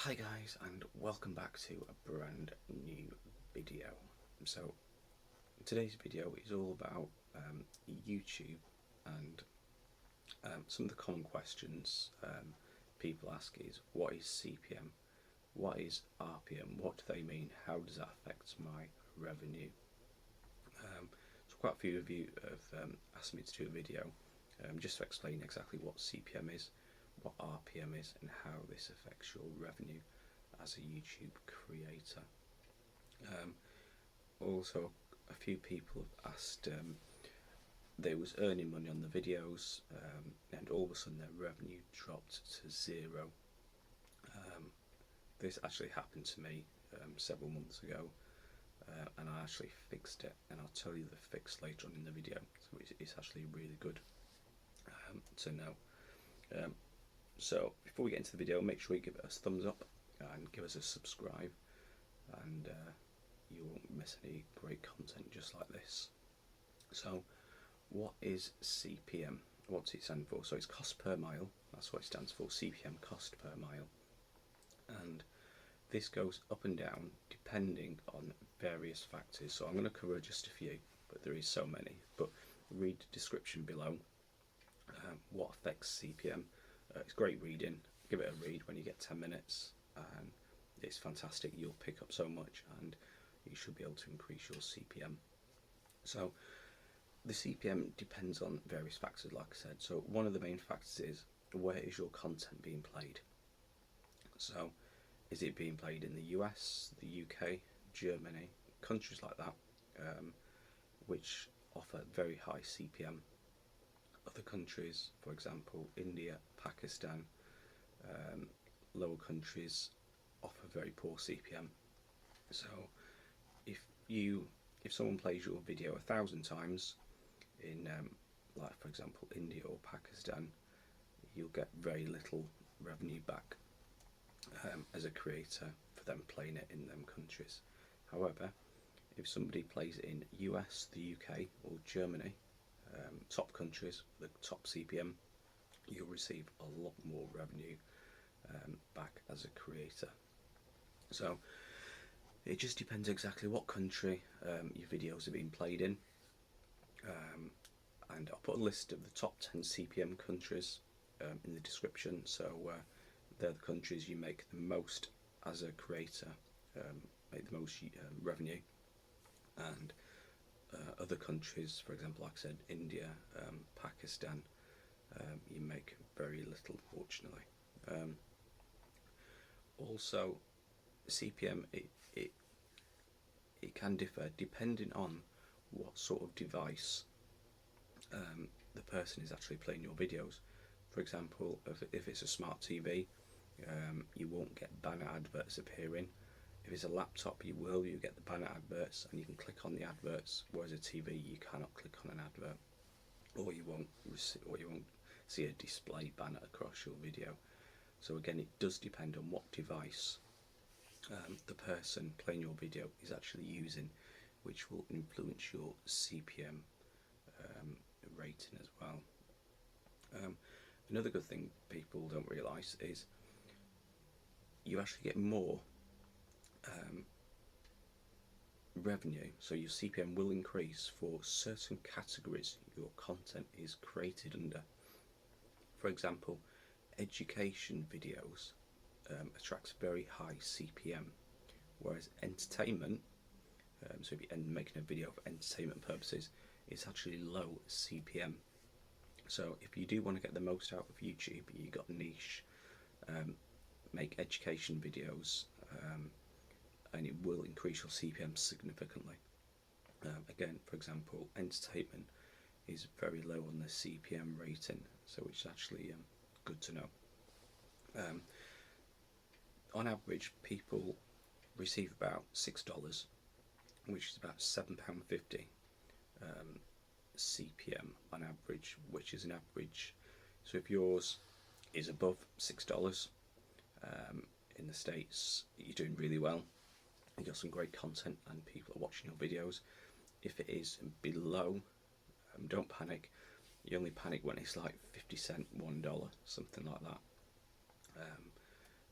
Hi guys, and welcome back to a brand new video. So today's video is all about YouTube and some of the common questions people ask is, what is CPM, what is RPM, what do they mean, how does that affect my revenue? So quite a few of you have asked me to do a video just to explain exactly what CPM is, what RPM is, and how this affects your revenue as a YouTube creator. Also, a few people have asked, they was earning money on the videos, and all of a sudden their revenue dropped to zero. This actually happened to me several months ago, and I actually fixed it, and I'll tell you the fix later on in the video. So it's actually really good to know. So before we get into the video, make sure you give us a thumbs up and give us a subscribe, and you won't miss any great content just like this. So what is CPM? What's it stand for? So it's cost per mile, that's what it stands for, CPM, cost per mile. And this goes up and down depending on various factors. So I'm going to cover just a few, but there is so many. But read the description below. What affects CPM? It's great reading. Give it a read when you get 10 minutes. It's fantastic. You'll pick up so much, and you should be able to increase your CPM. So the CPM depends on various factors, like I said. So one of the main factors is, where is your content being played? So is it being played in the US, the UK, Germany, countries like that, which offer very high CPM. Other countries, for example India, Pakistan, lower countries offer very poor CPM. So if someone plays your video 1,000 times in like for example India or Pakistan, you'll get very little revenue back as a creator for them playing it in them countries. However, if somebody plays in US, the UK or Germany, top countries, the top CPM, you'll receive a lot more revenue back as a creator. So it just depends exactly what country your videos are being played in, and I'll put a list of the top 10 CPM countries in the description. So they're the countries you make the most as a creator, make the most revenue, and other countries, for example, like I said, India, Pakistan, you make very little, fortunately. Also, CPM, it can differ depending on what sort of device the person is actually playing your videos. For example, if it's a smart TV, you won't get banner adverts appearing. If it's a laptop, you will. You get the banner adverts, and you can click on the adverts. Whereas a TV, you cannot click on an advert, or you won't see a display banner across your video. So again, it does depend on what device the person playing your video is actually using, which will influence your CPM rating as well. Another good thing people don't realise is you actually get more revenue, so your CPM will increase for certain categories your content is created under. For example, education videos attracts very high CPM, whereas entertainment, so if you're making a video for entertainment purposes, it's actually low CPM. So if you do want to get the most out of YouTube, you got a niche, make education videos, and it will increase your CPM significantly. Again, for example, entertainment is very low on the CPM rating, so it's actually good to know. On average, people receive about $6, which is about £7.50 CPM on average, which is an average. So if yours is above $6 in the States, you're doing really well. You got some great content and people are watching your videos. If it is below, don't panic. You only panic when it's like 50 cents, $1, something like that.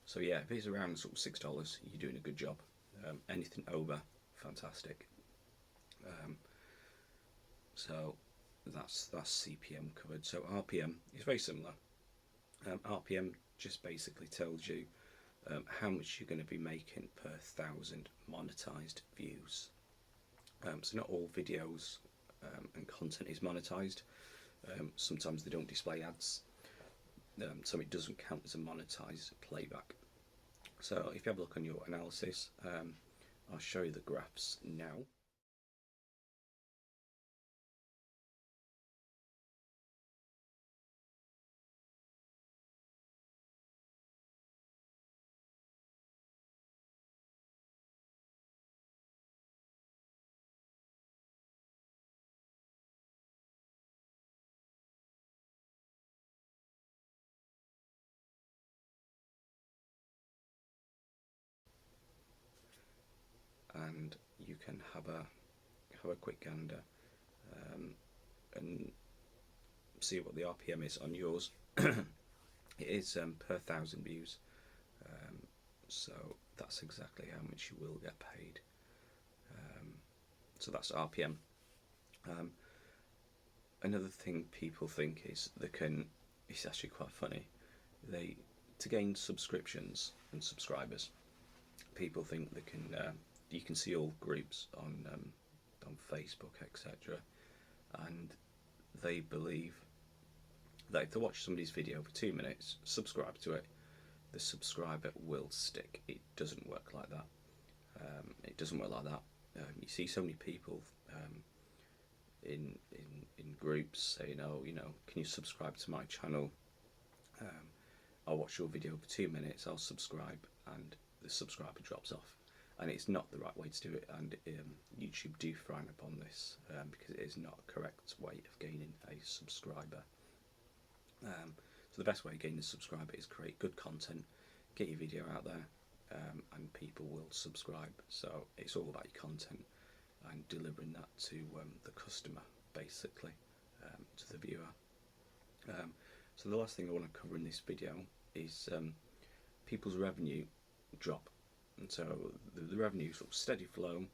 So yeah, if it's around sort of $6, you're doing a good job. Anything over, fantastic. So that's CPM covered. So RPM is very similar. RPM just basically tells you how much you're going to be making per 1,000 monetized views. So not all videos and content is monetized. Sometimes they don't display ads, so it doesn't count as a monetized playback. So if you have a look on your analysis, I'll show you the graphs now. And you can have a quick gander and see what the RPM is on yours. It is per 1,000 views, so that's exactly how much you will get paid. So that's RPM. Another thing people think is it's actually quite funny, to gain subscriptions and subscribers, people think you can see all groups on Facebook, etc., and they believe that if they watch somebody's video for 2 minutes, subscribe to it, the subscriber will stick. It doesn't work like that. It doesn't work like that. You see so many people in groups saying, "Oh, can you subscribe to my channel? I'll watch your video for 2 minutes, I'll subscribe," and the subscriber drops off. And it's not the right way to do it, and YouTube do frown upon this because it is not a correct way of gaining a subscriber. So the best way of gaining a subscriber is create good content, get your video out there, and people will subscribe. So it's all about your content and delivering that to the customer, basically, to the viewer. So the last thing I want to cover in this video is people's revenue drop. And so the revenue sort of steady flow.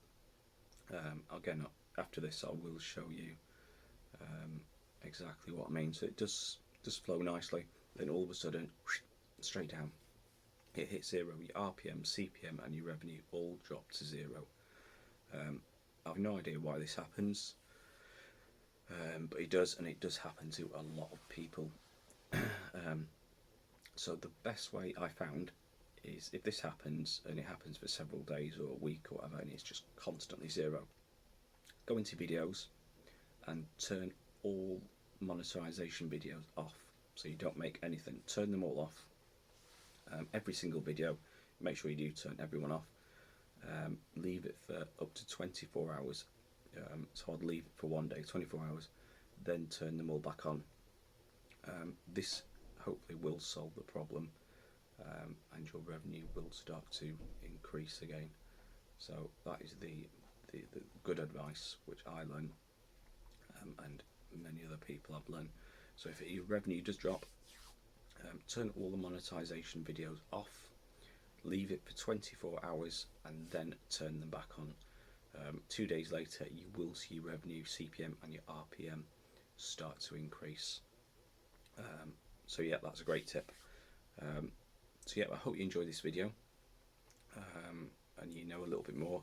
Again, after this I will show you exactly what I mean. So it does flow nicely, then all of a sudden straight down. It hits zero. Your RPM, CPM and your revenue all drop to zero. I have no idea why this happens, but it does, and it does happen to a lot of people. So the best way I found is, if this happens, and it happens for several days or a week or whatever, and it's just constantly zero, go into videos and turn all monetization videos off. So you don't make anything, turn them all off. Every single video, make sure you do turn everyone off. Leave it for up to 24 hours. So I'd leave it for 1 day, 24 hours, then turn them all back on. This hopefully will solve the problem, and your revenue will start to increase again. So that is the good advice which I learned, and many other people have learned. So if your revenue does drop, turn all the monetization videos off, leave it for 24 hours and then turn them back on. 2 days later you will see your revenue, CPM and your RPM start to increase. So yeah, that's a great tip. So yeah, I hope you enjoyed this video, and you know a little bit more.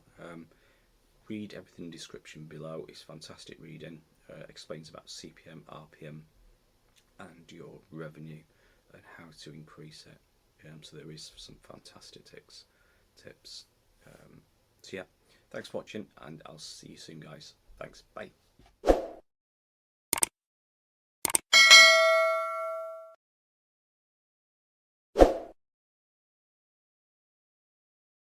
Read everything in the description below. It's fantastic reading. Explains about CPM, RPM and your revenue and how to increase it. So there is some fantastic tips. So yeah, thanks for watching, and I'll see you soon, guys. Thanks, bye.